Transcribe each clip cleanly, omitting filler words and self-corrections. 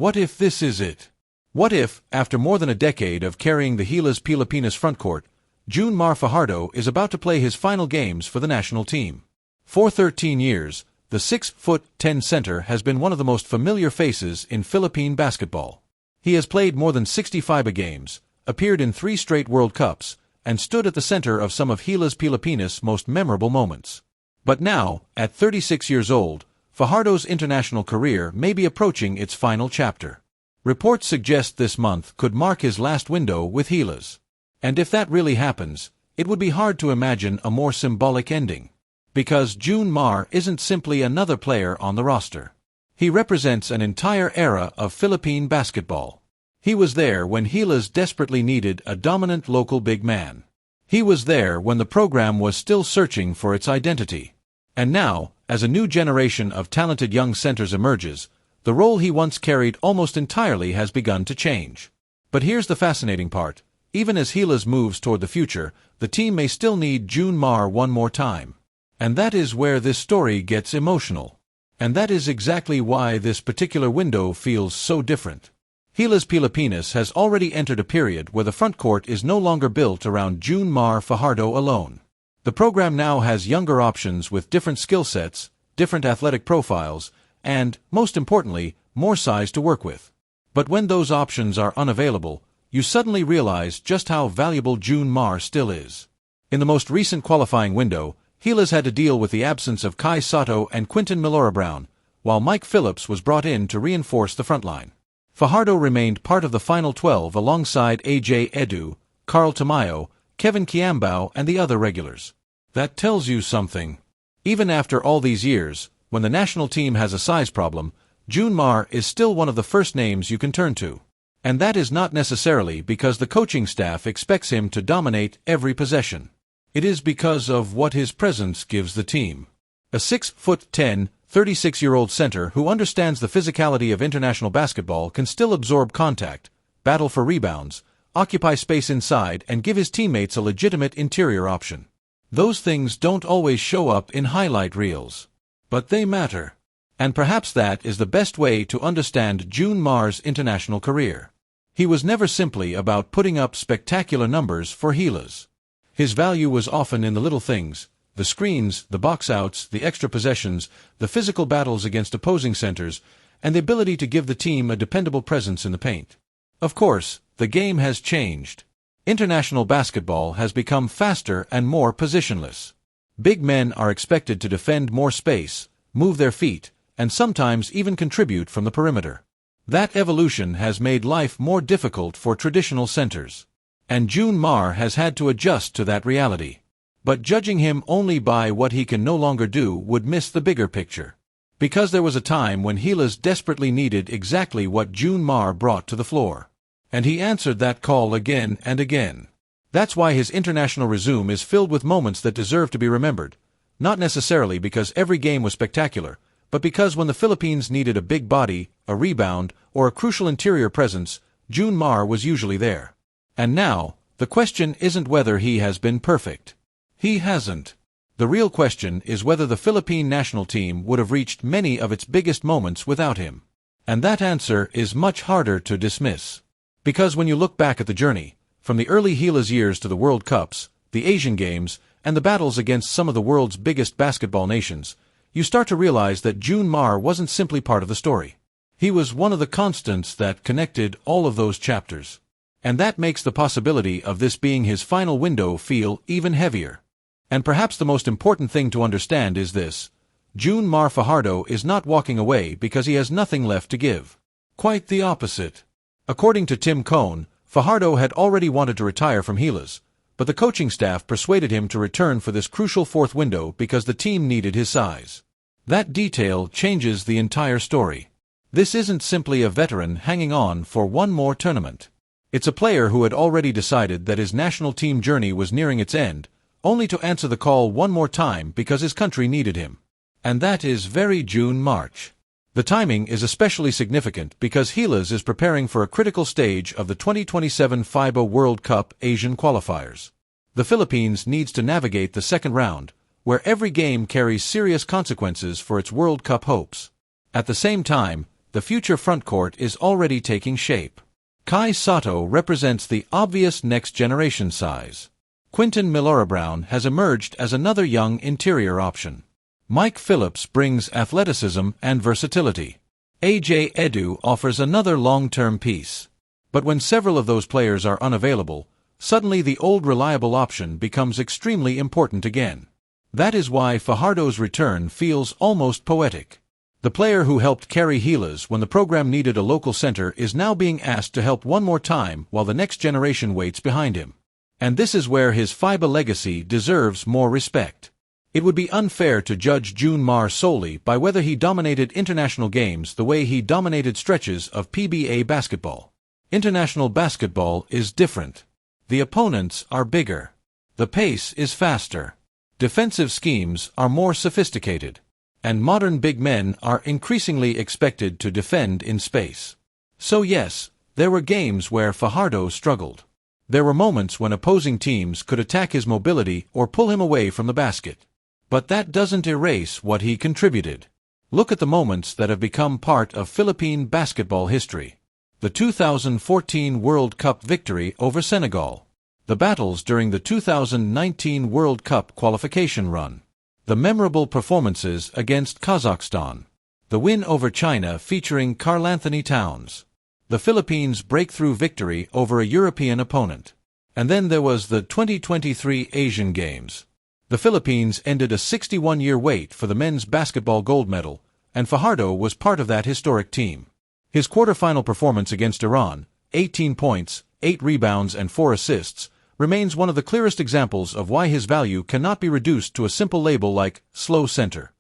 What if this is it? What if, after more than a decade of carrying the Gilas Pilipinas frontcourt, June Mar Fajardo is about to play his final games for the national team? For 13 years, the 6'10" center has been one of the most familiar faces in Philippine basketball. He has played more than 60 FIBA games, appeared in 3 straight World Cups, and stood at the center of some of Gilas Pilipinas' most memorable moments. But now, at 36 years old, Fajardo's international career may be approaching its final chapter. Reports suggest this month could mark his last window with Gilas. And if that really happens, it would be hard to imagine a more symbolic ending. Because June Mar isn't simply another player on the roster. He represents an entire era of Philippine basketball. He was there when Gilas desperately needed a dominant local big man. He was there when the program was still searching for its identity. And now, as a new generation of talented young centers emerges, the role he once carried almost entirely has begun to change. But here's the fascinating part. Even as Gilas moves toward the future, the team may still need June Mar one more time. And that is where this story gets emotional. And that is exactly why this particular window feels so different. Gilas Pilipinas has already entered a period where the frontcourt is no longer built around June Mar Fajardo alone. The program now has younger options with different skill sets, different athletic profiles, and, most importantly, more size to work with. But when those options are unavailable, you suddenly realize just how valuable June Mar still is. In the most recent qualifying window, Gilas had to deal with the absence of Kai Sato and Quinton Milora-Brown, while Mike Phillips was brought in to reinforce the frontline. Fajardo remained part of the final 12 alongside A.J. Edu, Carl Tamayo, Kevin Kiambao, and the other regulars. That tells you something. Even after all these years, when the national team has a size problem, June Mar is still one of the first names you can turn to. And that is not necessarily because the coaching staff expects him to dominate every possession. It is because of what his presence gives the team. A 6'10", 36-year-old center who understands the physicality of international basketball can still absorb contact, battle for rebounds, occupy space inside, and give his teammates a legitimate interior option. Those things don't always show up in highlight reels. But they matter. And perhaps that is the best way to understand June Mar's international career. He was never simply about putting up spectacular numbers for Gilas. His value was often in the little things, the screens, the box-outs, the extra possessions, the physical battles against opposing centers, and the ability to give the team a dependable presence in the paint. Of course, the game has changed. International basketball has become faster and more positionless. Big men are expected to defend more space, move their feet, and sometimes even contribute from the perimeter. That evolution has made life more difficult for traditional centers. And June Mar has had to adjust to that reality. But judging him only by what he can no longer do would miss the bigger picture. Because there was a time when Gilas desperately needed exactly what June Mar brought to the floor. And he answered that call again and again. That's why his international resume is filled with moments that deserve to be remembered. Not necessarily because every game was spectacular, but because when the Philippines needed a big body, a rebound, or a crucial interior presence, June Mar was usually there. And now, the question isn't whether he has been perfect. He hasn't. The real question is whether the Philippine national team would have reached many of its biggest moments without him. And that answer is much harder to dismiss. Because when you look back at the journey, from the early Gilas years to the World Cups, the Asian Games, and the battles against some of the world's biggest basketball nations, you start to realize that June Mar wasn't simply part of the story. He was one of the constants that connected all of those chapters. And that makes the possibility of this being his final window feel even heavier. And perhaps the most important thing to understand is this. June Mar Fajardo is not walking away because he has nothing left to give. Quite the opposite. According to Tim Cohn, Fajardo had already wanted to retire from Gilas, but the coaching staff persuaded him to return for this crucial fourth window because the team needed his size. That detail changes the entire story. This isn't simply a veteran hanging on for one more tournament. It's a player who had already decided that his national team journey was nearing its end, only to answer the call one more time because his country needed him. And that is very June March. The timing is especially significant because Gilas is preparing for a critical stage of the 2027 FIBA World Cup Asian qualifiers. The Philippines needs to navigate the second round, where every game carries serious consequences for its World Cup hopes. At the same time, the future frontcourt is already taking shape. Kai Sato represents the obvious next-generation size. Quinton Milora-Brown has emerged as another young interior option. Mike Phillips brings athleticism and versatility. AJ Edu offers another long-term piece. But when several of those players are unavailable, suddenly the old reliable option becomes extremely important again. That is why Fajardo's return feels almost poetic. The player who helped carry Gilas when the program needed a local center is now being asked to help one more time while the next generation waits behind him. And this is where his FIBA legacy deserves more respect. It would be unfair to judge June Mar solely by whether he dominated international games the way he dominated stretches of PBA basketball. International basketball is different. The opponents are bigger. The pace is faster. Defensive schemes are more sophisticated. And modern big men are increasingly expected to defend in space. So yes, there were games where Fajardo struggled. There were moments when opposing teams could attack his mobility or pull him away from the basket. But that doesn't erase what he contributed. Look at the moments that have become part of Philippine basketball history. The 2014 World Cup victory over Senegal. The battles during the 2019 World Cup qualification run. The memorable performances against Kazakhstan. The win over China featuring Karl-Anthony Towns. The Philippines' breakthrough victory over a European opponent. And then there was the 2023 Asian Games. The Philippines ended a 61-year wait for the men's basketball gold medal, and Fajardo was part of that historic team. His quarterfinal performance against Iran, 18 points, 8 rebounds and 4 assists, remains one of the clearest examples of why his value cannot be reduced to a simple label like slow center.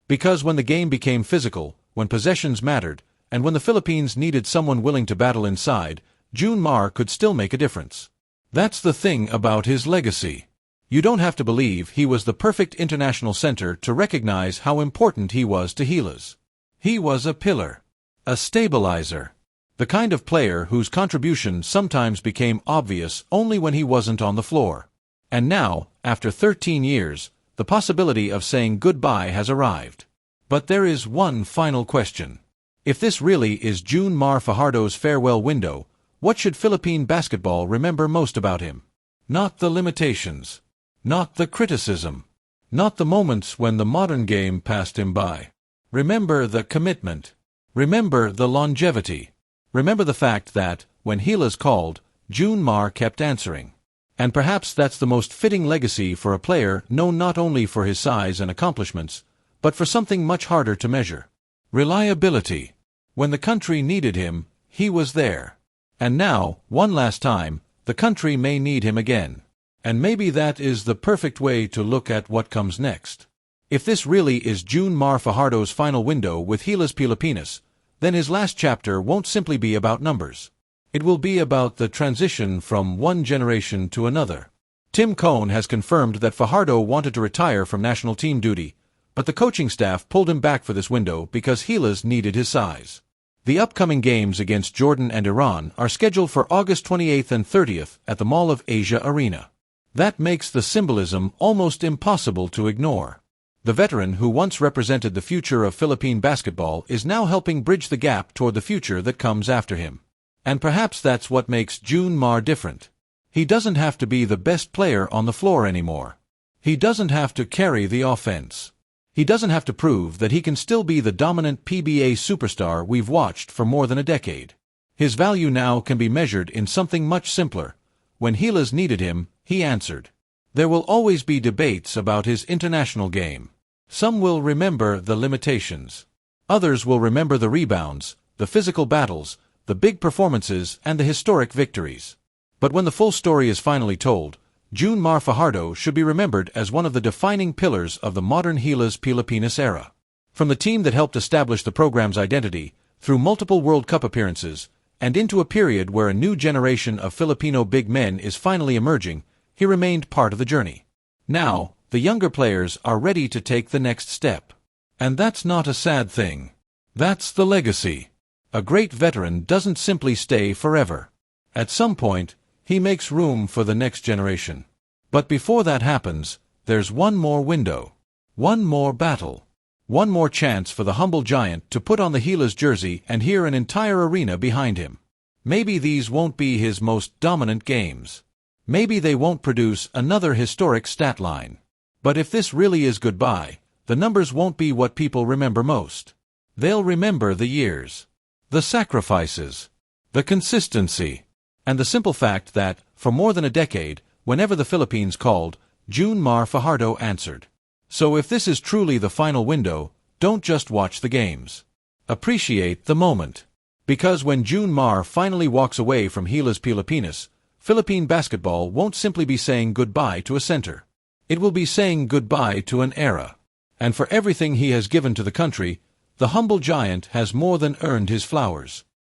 Because when the game became physical, when possessions mattered, and when the Philippines needed someone willing to battle inside, June Mar could still make a difference. That's the thing about his legacy. You don't have to believe he was the perfect international center to recognize how important he was to Gilas. He was a pillar, a stabilizer. The kind of player whose contribution sometimes became obvious only when he wasn't on the floor. And now, after 13 years, the possibility of saying goodbye has arrived. But there is one final question. If this really is June Mar Fajardo's farewell window, what should Philippine basketball remember most about him? Not the limitations. Not the criticism. Not the moments when the modern game passed him by. Remember the commitment. Remember the longevity. Remember the fact that, when Gilas called, June Mar kept answering. And perhaps that's the most fitting legacy for a player known not only for his size and accomplishments, but for something much harder to measure. Reliability. When the country needed him, he was there. And now, one last time, the country may need him again. And maybe that is the perfect way to look at what comes next. If this really is June Mar Fajardo's final window with Gilas Pilipinas, then his last chapter won't simply be about numbers. It will be about the transition from one generation to another. Tim Cohn has confirmed that Fajardo wanted to retire from national team duty, but the coaching staff pulled him back for this window because Gilas needed his size. The upcoming games against Jordan and Iran are scheduled for August 28th and 30th at the Mall of Asia Arena. That makes the symbolism almost impossible to ignore. The veteran who once represented the future of Philippine basketball is now helping bridge the gap toward the future that comes after him. And perhaps that's what makes June Mar different. He doesn't have to be the best player on the floor anymore. He doesn't have to carry the offense. He doesn't have to prove that he can still be the dominant PBA superstar we've watched for more than a decade. His value now can be measured in something much simpler. When Gilas needed him, he answered. There will always be debates about his international game. Some will remember the limitations. Others will remember the rebounds, the physical battles, the big performances, and the historic victories. But when the full story is finally told, June Mar Fajardo should be remembered as one of the defining pillars of the modern Gilas Pilipinas era. From the team that helped establish the program's identity, through multiple World Cup appearances, and into a period where a new generation of Filipino big men is finally emerging, he remained part of the journey. Now, the younger players are ready to take the next step. And that's not a sad thing. That's the legacy. A great veteran doesn't simply stay forever. At some point, he makes room for the next generation. But before that happens, there's one more window. One more battle. One more chance for the humble giant to put on the Gilas jersey and hear an entire arena behind him. Maybe these won't be his most dominant games. Maybe they won't produce another historic stat line. But if this really is goodbye, the numbers won't be what people remember most. They'll remember the years, the sacrifices, the consistency, and the simple fact that, for more than a decade, whenever the Philippines called, June Mar Fajardo answered. So if this is truly the final window, don't just watch the games. Appreciate the moment. Because when June Mar finally walks away from Gilas Pilipinas, Philippine basketball won't simply be saying goodbye to a center. It will be saying goodbye to an era. And for everything he has given to the country, the humble giant has more than earned his flowers.